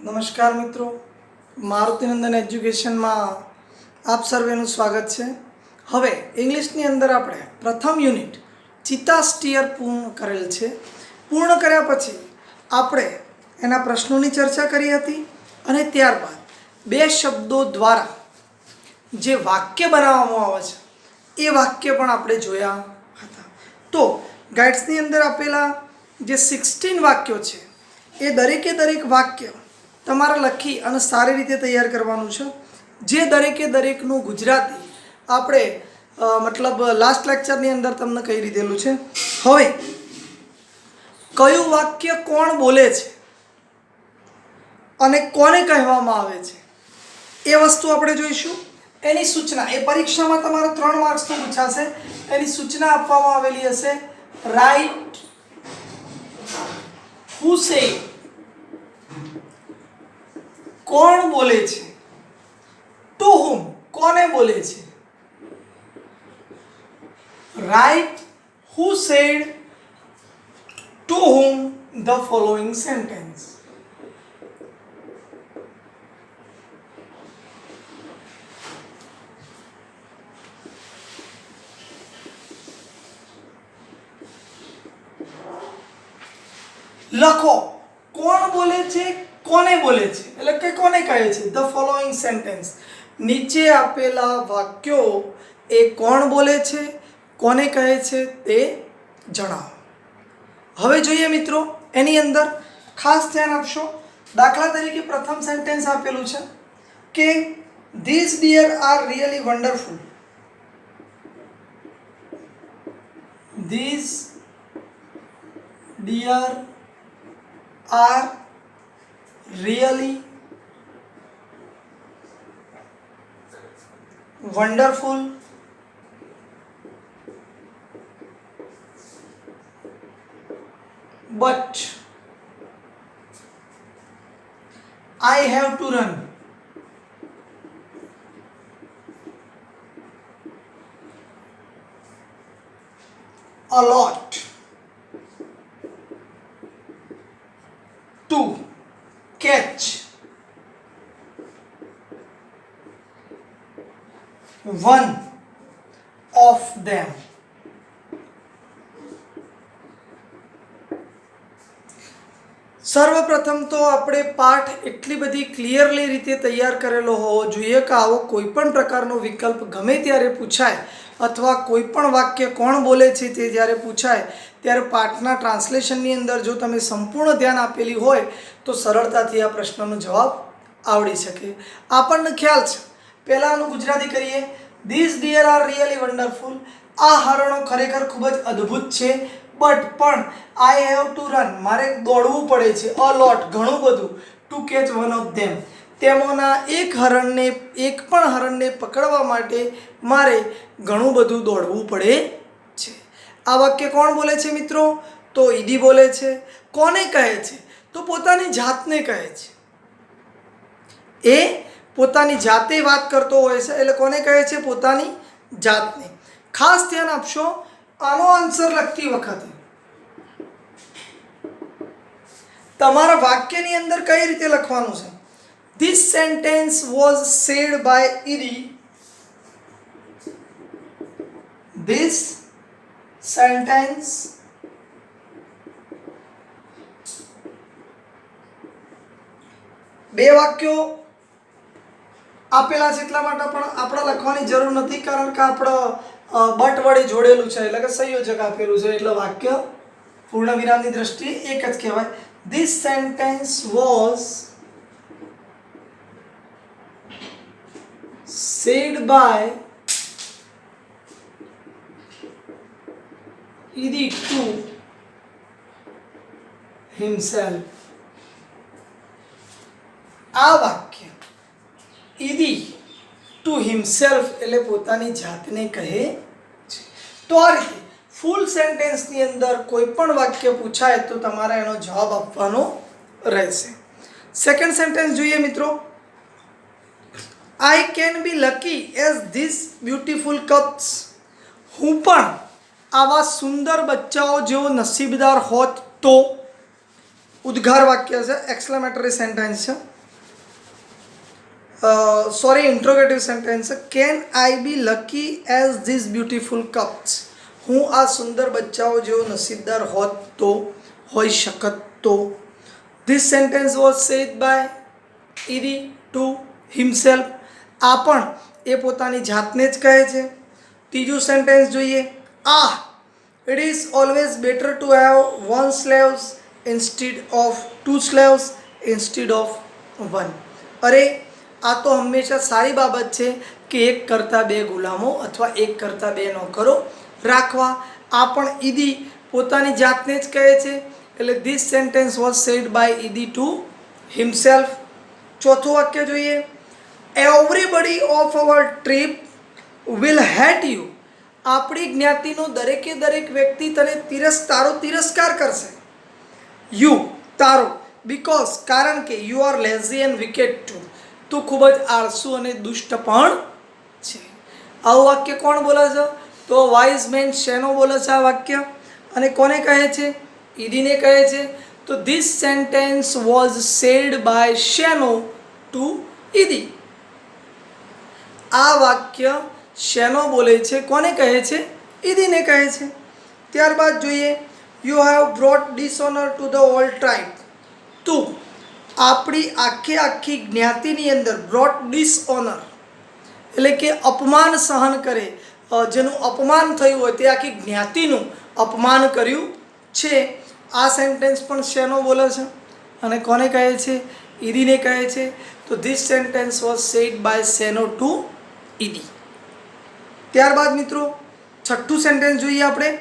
નમસ્કાર મિત્રો, મારુતિનંદન એજ્યુકેશનમાં આપ સર્વેનું સ્વાગત છે. હવે ઇંગ્લિશની અંદર આપણે પ્રથમ યુનિટ ચિત્તા સ્ટીયર પૂર્ણ કરેલ છે. પૂર્ણ કર્યા પછી આપણે એના પ્રશ્નોની ચર્ચા કરી હતી અને ત્યારબાદ બે શબ્દો દ્વારા જે વાક્ય બનાવવામાં આવે છે એ વાક્ય પણ આપણે જોયા હતા. તો ગાઈડ્સની અંદર આપેલા જે 16 વાક્યો છે એ દરેક વાક્ય તમારે લખી અને સારી રીતે તૈયાર કરવાનું છે. જે દરેકનું ગુજરાતી આપણે મતલબ લાસ્ટ લેક્ચરની અંદર તમને કહી દીધેલું છે. હવે કયું વાક્ય કોણ બોલે છે અને કોને કહેવામાં આવે છે એ વસ્તુ આપણે જોઈશું. એની સૂચના એ પરીક્ષામાં તમારે 3 માર્ક્સનું પૂછાશે. એની સૂચના આપવામાં આવેલી હશે, રાઇટ હુ સે, કોણ બોલે છે, ટુ હુમ કોને બોલે છે, write who said to whom the following sentence. લખો કોણ બોલે છે, કોને બોલે છે, એટલે કે કોને કહે છે. ધ ફોલોઈંગ સેન્ટેન્સ, નીચે આપેલા વાક્યો એ કોણ બોલે છે, કોને કહે છે તે જણાવો. હવે જોઈએ મિત્રો, એની અંદર ખાસ ધ્યાન આપશો. દાખલા તરીકે પ્રથમ સેન્ટેન્સ આપેલું છે કે this dear are really wonderful. This dear are really wonderful. But I have to run a lot to catch one of them. સર્વપ્રથમ તો આપણે પાઠ એટલી બધી ક્લિયરલી રીતે તૈયાર કરેલો હોવો જોઈએ કે આવો કોઈ પણ પ્રકારનો વિકલ્પ ગમે ત્યારે પૂછાય અથવા કોઈ પણ વાક્ય કોણ બોલે છે તે જ્યારે પૂછાય ત્યારે પાઠના ટ્રાન્સલેશનની અંદર જો તમે સંપૂર્ણ ધ્યાન આપેલી હોય તો સરળતાથી આ પ્રશ્નનો જવાબ આવડી શકે. આપણને ખ્યાલ છે, પહેલાંનું ગુજરાતી કરીએ. This dear are really wonderful. આ હરણો ખરેખર ખૂબ જ અદ્ભુત છે. બટ પણ આઈ હેવ ટુ રન, મારે દોડવું પડે છે, અ લોટ ઘણું બધું, to catch one of them, તેમાંના એક પણ હરણને પકડવા માટે મારે ઘણું બધું દોડવું પડે છે. આ વાક્ય કોણ બોલે છે મિત્રો? તો ઈદી બોલે છે. કોને કહે છે? તો પોતાની જાતને કહે છે. એ પોતાની જાતે વાત કરતો હોય છે, એટલે કોને કહે છે? પોતાની જાતને. ખાસ ધ્યાન આપશો, આનો આન્સર લખતી વખતે તમારા વાક્યની અંદર કઈ રીતે લખવાનું છે? This sentence was said by Edie. This sentence બે વાક્યો આપેલા છે એટલા માટે પણ આપણે લખવાની જરૂર નથી, કારણ કે આપણે બટ વડે જોડેલું છે, એટલે કે સંયોજક આપેલું છે, એટલે વાક્ય પૂર્ણ વિરામની દ્રષ્ટિએ એક જ કહેવાય. This sentence was said by Edie to himself. આ વાક્ય Edie to himself એટલે પોતાની જાતને કહે છે. તો આ રીતે ફૂલ સેન્ટેન્સની અંદર કોઈ પણ વાક્ય પૂછાય તો તમારે એનો જવાબ આપવાનો રહેશે. સેકન્ડ સેન્ટેન્સ જોઈએ મિત્રો. I can be lucky as these beautiful cubs. હું પણ આવા સુંદર બચ્ચાઓ જેવો નસીબદાર હોત તો ઉદ્ગાર વાક્ય છે, એક્સક્લેમેટરી સેન્ટેન્સ છે. સોરી ઇન્ટ્રોગેટિવ સેન્ટેન્સ છે. Can I be lucky as this beautiful cups? હું આ સુંદર બચ્ચાઓ જેવો નસીબદાર હોત તો, હોઈ શકત તો. This sentence was said by Iri to himself. આ પણ એ પોતાની જાતને જ કહે છે. ત્રીજું સેન્ટેન્સ જોઈએ. It is always better to have one slaves instead of two slaves instead of one. અરે, આ તો હંમેશા સારી બાબત છે કે એક કરતાં બે ગુલામો અથવા એક કરતાં બે નોકરો રાખવા. આ પણ ઈદી પોતાની જાતને જ કહે છે. એટલે this sentence was said by Idi to himself. ચોથું વાક્ય જોઈએ. Everybody of our trip will hate you. આપણી જ્ઞાતિનો દરેકે દરેક વ્યક્તિ તને તિરસ્કાર કરશે. યુ તારો, બીકોઝ કારણ કે you are lazy and wicked too. તું ખૂબ જ આળસુ અને દુષ્ટ પણ છે. આવું વાક્ય કોણ બોલે છે? તો વાઇઝ મેન શેનો બોલે છે આ વાક્ય? અને કોને કહે છે? ઈદીને કહે છે. તો this sentence was said by શેનો ટુ ઈદી. આ વાક્ય શેનો બોલે છે? કોને કહે છે? ઈદીને કહે છે. ત્યારબાદ જોઈએ. You have brought dishonour to the whole tribe. તું આપણી આખી જ્ઞાતિની અંદર બ્રોટ ડિસઓનર એટલે કે અપમાન સહન કરે, જેનું અપમાન થયું હોય તે આખી જ્ઞાતિનું અપમાન કર્યું છે. આ સેન્ટેન્સ પણ શેનો બોલે છે અને કોને કહે છે? ઈદીને કહે છે. તો this sentence was said by શેનો ટુ ઈદી. ત્યારબાદ મિત્રો છઠ્ઠું સેન્ટેન્સ જોઈએ આપણે.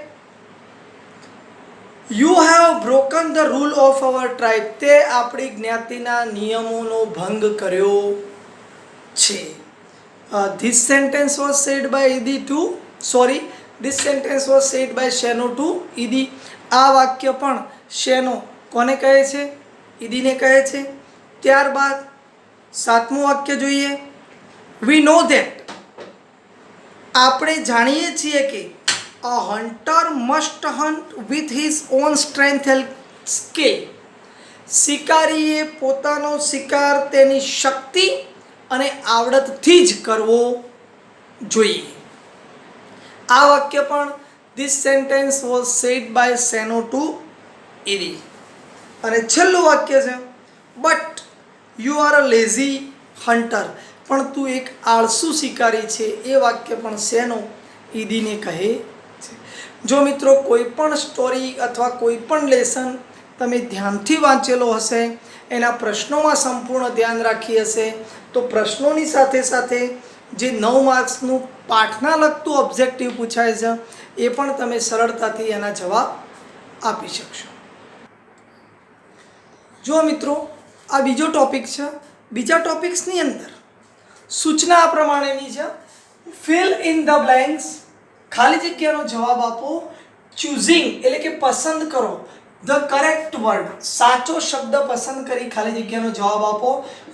You have broken the rule of our tribe. તે આપણી જ્ઞાતિના નિયમોનો ભંગ કર્યો છે. This sentence was said by Idi to this sentence was said by શેનો ટુ ઈદી. આ વાક્ય પણ શેનો કોને કહે છે? ઈદીને કહે છે. ત્યારબાદ સાતમું વાક્ય જોઈએ. We know that. આપણે જાણીએ છીએ કે a hunter must hunt with his own strength and skill. શિકારીએ પોતાનો શિકાર તેની શક્તિ અને આવડતથી જ કરવો જોઈએ. આ વાક્ય પણ this sentence was said by શેનો ટુ ઈદી. અને છેલ્લું વાક્ય છે. But you are a lazy hunter. પણ તું એક આળસુ શિકારી છે. એ વાક્ય પણ શેનો? ઈદીને કહે છે. જો મિત્રો કોઈ પણ સ્ટોરી અથવા કોઈ પણ લેસન તમે ધ્યાનથી વાંચેલો હશે, એના પ્રશ્નોમાં સંપૂર્ણ ધ્યાન રાખી હશે, તો પ્રશ્નોની સાથે સાથે જે 9 માર્ક્સનું પાઠના લગતું ઓબ્જેક્ટિવ પૂછાય છે એ પણ તમે સરળતાથી એના જવાબ આપી શકશો. જો મિત્રો આ બીજો ટોપિક છે. બીજા ટોપિક્સની અંદર સૂચના આ પ્રમાણેની છે. Fill in the blanks. ખાલી જગ્યાનો જવાબ આપો. ચૂઝિંગ એટલે કે પસંદ કરો ધ કરેક્ટ વર્ડ. સાચો શબ્દ પસંદ કરી ખાલી જગ્યાનો જવાબ આપો.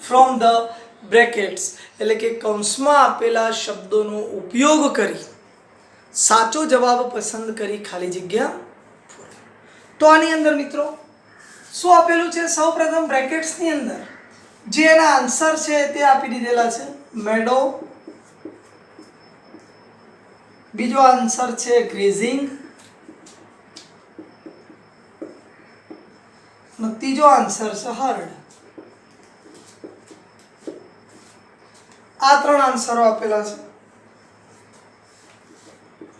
ફ્રોમ ધ બ્રેકેટ્સ એટલે કે કૌંસમાં આપેલા શબ્દોનો ઉપયોગ કરી સાચો જવાબ પસંદ કરી ખાલી જગ્યા. તો આની અંદર મિત્રો શું આપેલું છે? સૌપ્રથમ બ્રેકેટ્સની અંદર જે એના આન્સર છે તે આપી દીધેલા છે. મેડો. બીજો આન્સર છે ગ્રેઝિંગ. ત્રીજો આન્સર છે હર્ડ. આ 3 આન્સરો આપેલા છે.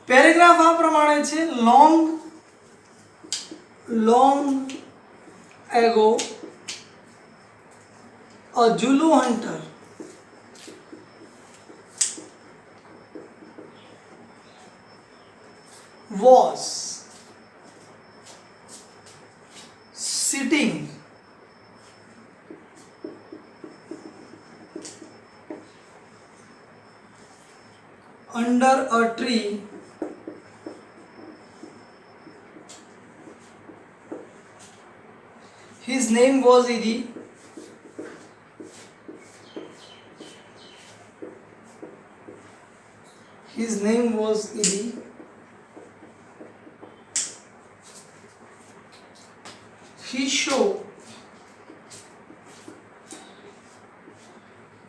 પેરેગ્રાફ આ પ્રમાણે છે. Long ago a Zulu hunter was sitting under a tree his name was Idi. His name was Idi. He showed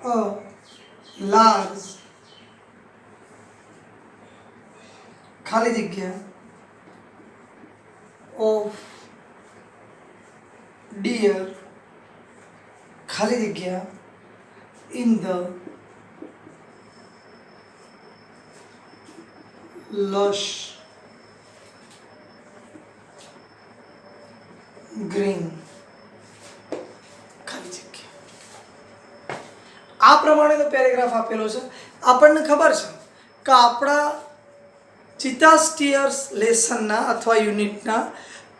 a large ખાલી જગ્યા ઓફ ડિયર ખાલી જગ્યા ઇન ધ lush green ખાલી જગ્યા આ પ્રમાણેનો પેરેગ્રાફ આપેલો છે. આપણને ખબર છે કે આપણા ચિતા સ્ટીયર્સ લેસનના અથવા યુનિટના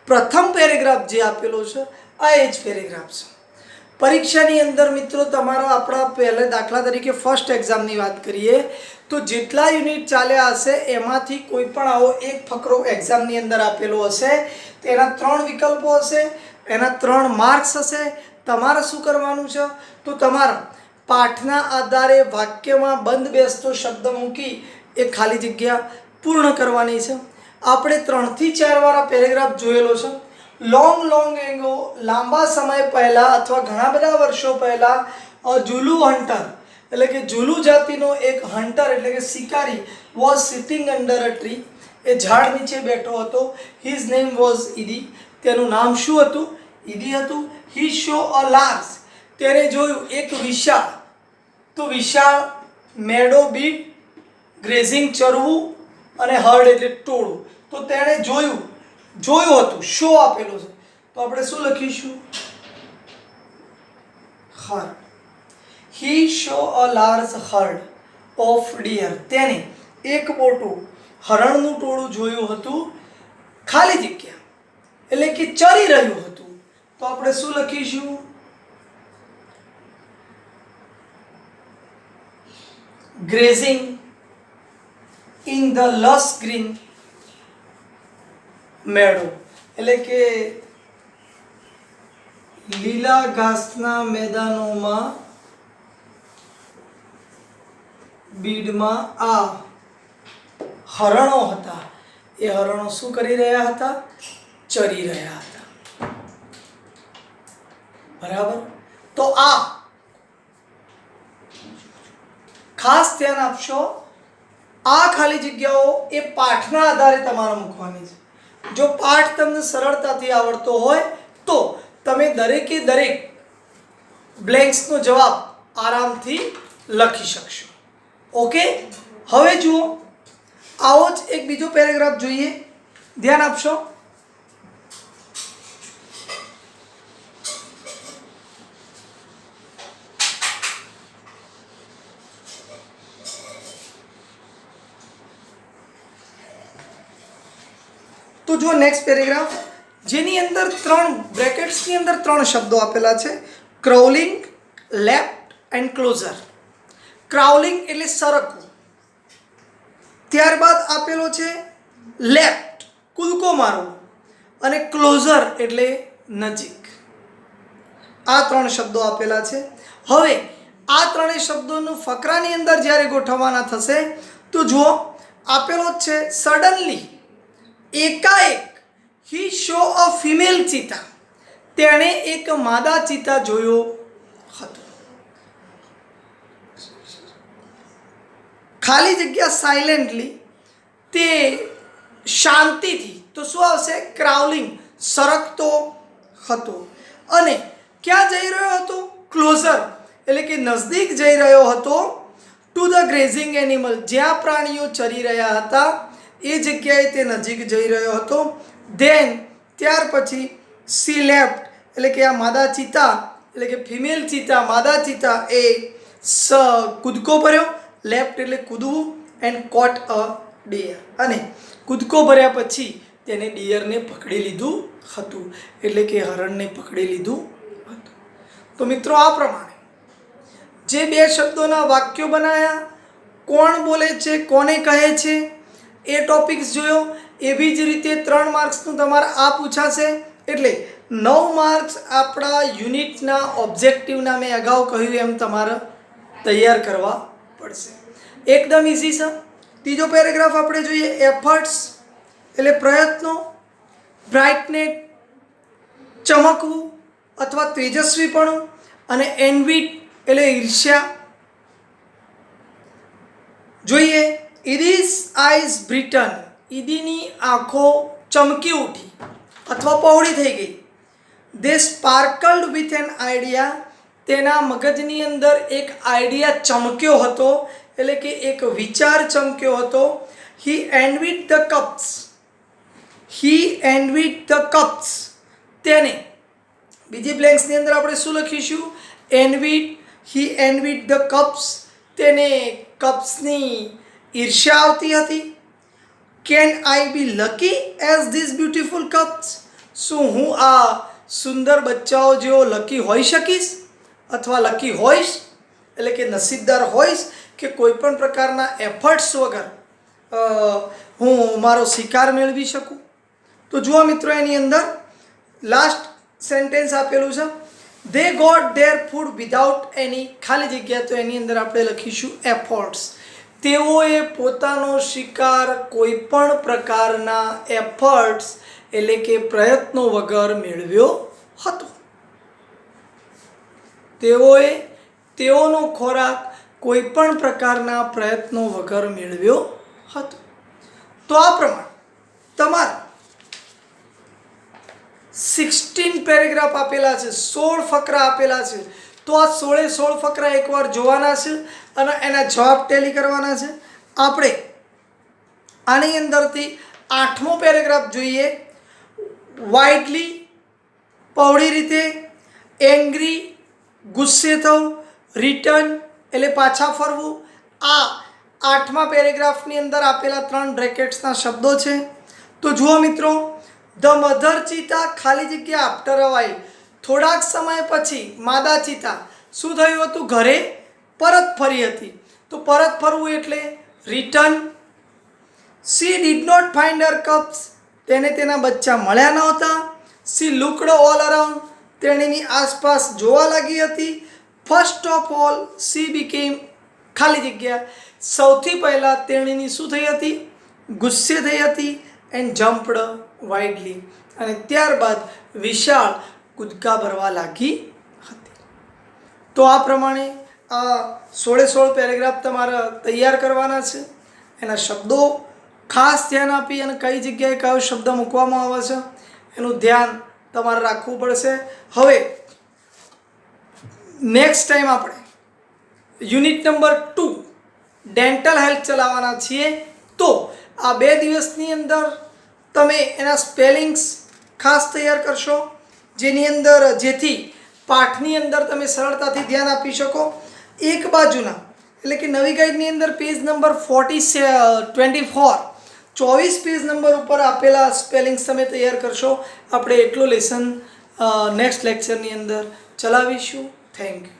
પ્રથમ પેરેગ્રાફ જે આપેલો છે આ એ જ પેરેગ્રાફ છે. પરીક્ષાની અંદર મિત્રો તમારા આપણા પહેલે દાખલા તરીકે ફર્સ્ટ એક્ઝામની વાત કરીએ તો જેટલા યુનિટ ચાલ્યા હશે એમાંથી કોઈ પણ આવો એક ફકરો એક્ઝામની અંદર આપેલો હશે, તેના 3 વિકલ્પો હશે, એના 3 માર્ક્સ હશે. તમારે શું કરવાનું છે તો તમારા પાઠના આધારે વાક્યમાં બંધ બેસતો શબ્દ મૂકી એ ખાલી જગ્યા પૂર્ણ કરવાની છે. આપણે 3 થી 4 વાર આ પેરેગ્રાફ જોયેલો છે. લોંગ એગો લાંબા સમય પહેલાં અથવા ઘણા બધા વર્ષો પહેલાં જુલુ હન્ટર એટલે કે જુલુ જાતિનો એક હન્ટર એટલે કે શિકારી was sitting under a tree, એ ઝાડ નીચે બેઠો હતો. હિઝ નેમ વોઝ ઈદી, તેનું નામ શું હતું? ઈદી હતું. હી શો અ લાર્જ, તેને જોયું એક વિશાળ, તો વિશાળ મેડો બીટ ગ્રેઝિંગ ચરવું અને હર્ડ એટલે ટોળું, તો તેણે જોયું હતું. શો આપેલો છે તો આપણે શું લખીશું? Hard. He saw a large herd of deer. તેને એક મોટું હરણનું ટોળું જોયું હતું. ખાલી જગ્યા એટલે કે ચરી રહ્યું હતું, તો આપણે શું લખીશું? Grazing in the lush green meadow એટલે કે લીલા ઘાસના મેદાનોમાં બીડમાં આ હરણો હતા. એ હરણો શું કરી રહ્યા હતા? ચરી રહ્યા હતા. બરાબર. તો આ ખાસ ધ્યાન આપશો, આ ખાલી જગ્યાઓ એ પાઠના આધારે તમારે મૂકવાની છે. જો પાઠ તમને સરળતાથી આવડતો હોય તો તમે દરેકે દરેક બ્લેન્ક્સનો જવાબ આરામથી લખી શકશો. ઓકે, હવે જુઓ, આવો જ એક બીજો પેરેગ્રાફ જોઈએ, ધ્યાન આપશો. તો જો નેક્સ્ટ પેરેગ્રાફ, જેની અંદર 3 બ્રેકેટ્સની અંદર 3 શબ્દો આપેલા છે: crawling, left and closure. Crawling એટલે સરકવું, ત્યારબાદ આપેલો છે લેફ્ટ કૂદકો મારવો, અને ક્લોઝર એટલે નજીક. આ 3 શબ્દો આપેલા છે. હવે આ 3 શબ્દોનું ફકરાની અંદર જ્યારે ગોઠવવાના થશે તો જુઓ, આપેલો છે સડનલી, એકાએક. હી શો અ ફિમેલ ચીતા, તેણે એક માદા ચીતા જોયો હતો. ખાલી જગ્યા સાયલેન્ટલી, તે શાંતિથી, તો શું આવશે? ક્રાઉલિંગ, સરકતો હતો. અને ક્યાં જઈ રહ્યો હતો? ક્લોઝર એટલે કે નજદીક જઈ રહ્યો હતો. ટુ ધ ગ્રેઝિંગ એનિમલ, જ્યાં પ્રાણીઓ ચરી રહ્યા હતા એ જગ્યાએ તે નજીક જઈ રહ્યો હતો. ધેન ત્યાર પછી સી લેફ્ટ એટલે કે આ માદા ચીતા એટલે કે ફિમેલ ચીતા, માદા ચીતા એ કૂદકો ભર્યો. લેફ્ટ એટલે કૂદવું, એન્ડ કોટ અ ડિયર, અને કૂદકો ભર્યા પછી તેને ડિયરને પકડી લીધું હતું, એટલે કે હરણને પકડી લીધું હતું. તો મિત્રો આ પ્રમાણે જે 2 શબ્દોના વાક્યો બનાવ્યા, કોણ બોલે છે, કોને કહે છે, એ ટોપિક્સ જોયો. એવી જ રીતે 3 માર્ક્સનું તમારે આ પૂછાશે, એટલે 9 માર્ક્સ આપણા યુનિટના ઓબ્જેક્ટિવના મેં અગાઉ કહ્યું એમ તમારે તૈયાર કરવા પડશે. એકદમ ઇઝી છે. ત્રીજો પેરેગ્રાફ આપણે જોઈએ, એફર્ટ્સ એટલે પ્રયત્નો, બ્રાઇટનેસ ચમકવું અથવા તેજસ્વીપણું, અને એન્વી એટલે ઈર્ષ્યા. જોઈએ. ઇડીઝ આઈઝ બ્રિટન, ઈદીની આંખો ચમકી ઉઠી અથવા પહોળી થઈ ગઈ. દે સ્પાર્કલ્ડ વિથ એન આઈડિયા, તેના મગજની અંદર એક આઈડિયા ચમક્યો હતો, એટલે કે એક વિચાર ચમક્યો હતો. He envied the cups, he envied the cups, તેને, બીજી બ્લેન્ક્સની અંદર આપણે શું લખીશું? એન્વિડ, હી એન્વિડ ધ કપ્સ, તેને કપ્સની ઈર્ષ્યા આવતી હતી. Can I be lucky as this beautiful cups, શું હું આ સુંદર બચ્ચાઓ જેવો લકી હોઈ શકીશ અથવા લકી હોઈશ, એટલે કે નસીબદાર હોઈશ કે કોઈ પણ પ્રકારના એફર્ટ્સ વગર હું મારો શિકાર મેળવી શકું. તો જુઓ મિત્રો, એની અંદર લાસ્ટ સેન્ટેન્સ આપેલું છે, they got their food without any ખાલી જગ્યા. તો એની અંદર આપણે લખીશું એફર્ટ્સ. તેઓએ પોતાનો શિકાર કોઈ પણ પ્રકારના એફર્ટ્સ એટલે કે પ્રયત્નો વગર મેળવ્યો હતો. તેઓએ તેઓનો ખોરાક કોઈ પણ પ્રકારના પ્રયત્નો વગર મેળવ્યો હતો. તો આ પ્રમાણે તમારા 16 પેરેગ્રાફ આપેલા છે, 16 ફકરા આપેલા છે. તો આ 16 ફકરા એકવાર જોવાના છે અને એના જવાબ ટેલી કરવાના છે. આપણે આની અંદરથી 8મો પેરેગ્રાફ જોઈએ. વાઇડલી, પહોળી રીતે, એંગ્રી, ગુસ્સે થવું, રિટર્ન એટલે પાછા ફરવું. આ 8મા પેરેગ્રાફની અંદર આપેલા 3 બ્રેકેટ્સના શબ્દો છે. તો જુઓ મિત્રો, ધ મધર ચીતા ખાલી જગ્યા આફ્ટર અ વાઇલ, થોડાક સમય પછી માદા ચીતા શું થયું હતું? ઘરે પરત ફરી હતી. તો પરત ફરવું એટલે return. She did not find her cups, તેને તેના બચ્ચા મળ્યા નહોતા. સી લુકડ ઓલ અરાઉન્ડ, તેણીની આસપાસ જોવા લાગી હતી. First of all C became ખાલી જગ્યા, સૌથી પહેલાં તેણીની શું થઈ હતી? ગુસ્સે થઈ હતી. એન્ડ જમ્પડ વાઇડલી, અને ત્યારબાદ વિશાળ કૂદકા ભરવા લાગી હતી. તો આ પ્રમાણે આ 16 પેરેગ્રાફ તમારે તૈયાર કરવાના છે. એના શબ્દો ખાસ ધ્યાન આપી અને કઈ જગ્યાએ કયો શબ્દ મૂકવામાં આવે છે એનું ધ્યાન તમારે રાખવું પડશે. હવે નેક્સ્ટ ટાઈમ આપણે યુનિટ નંબર 2 ડેન્ટલ હેલ્થ ચલાવવાના છીએ. તો આ 2 દિવસની અંદર તમે એના સ્પેલિંગ્સ ખાસ તૈયાર કરશો, જેની અંદર જેથી પાઠની અંદર તમે સરળતાથી ધ્યાન આપી શકો. એક બાજુના એટલે કે નવી ગાઈડની અંદર પેજ નંબર 24 પેજ નંબર ઉપર આપેલા સ્પેલિંગ્સ તમે તૈયાર કરશો. આપણે એટલો લેસન નેક્સ્ટ લેક્ચરની અંદર ચલાવીશું. Thank you.